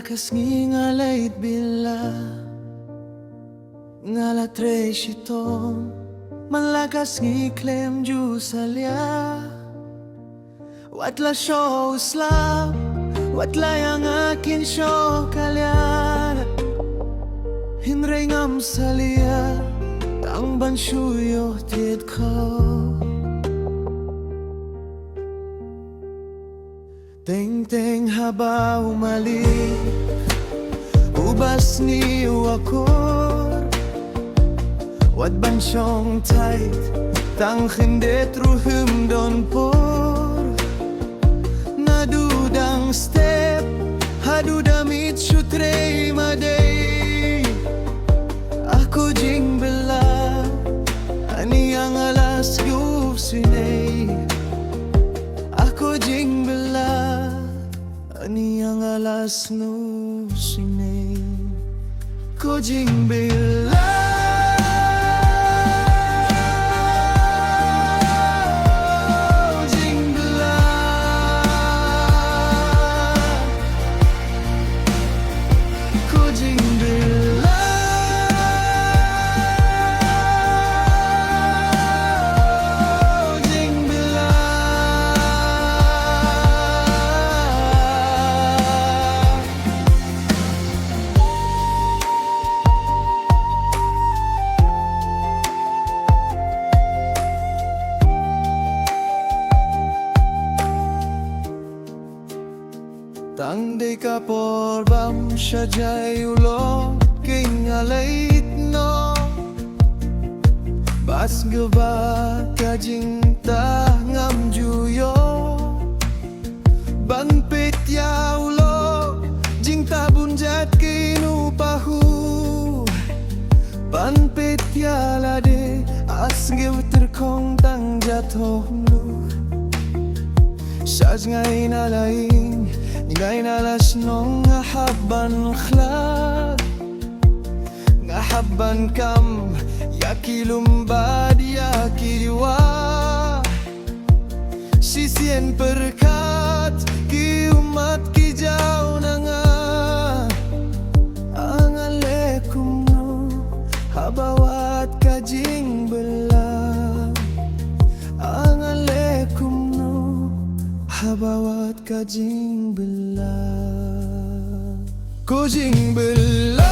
Malakas nga leit bylla, ngala trei shitom, malakas khlem salia. Watla shoh slap, watla ianga shoh kalyan. Hynrei ngam salia, Tang thied khaw. Teng haba Malik, sniew akor. Wat shong thait, Tang khyndet don por. Naduh dang step, haduh damit trei madei. Aku jingbylla, ïanga synei. Aku jingbylla, ïanga synei. Ko jingbylla. Tang de kapor bam shajai ulo keiñ leit no. Bas geba kajinta ngam juyo. Ban pet ya ulo jingta bunjat kinu pahu. Ban pet ya lade sngew terkong tang jatuh lu. Jngai lain jngai shong haban khlem haban kam yakilumbad yakiriwa. Sisien perkat ki umat ki jau nanga. Angalekum no habawat ka jingbylla. Angalekum no habawat ka jingbylla. Ko jingbylla.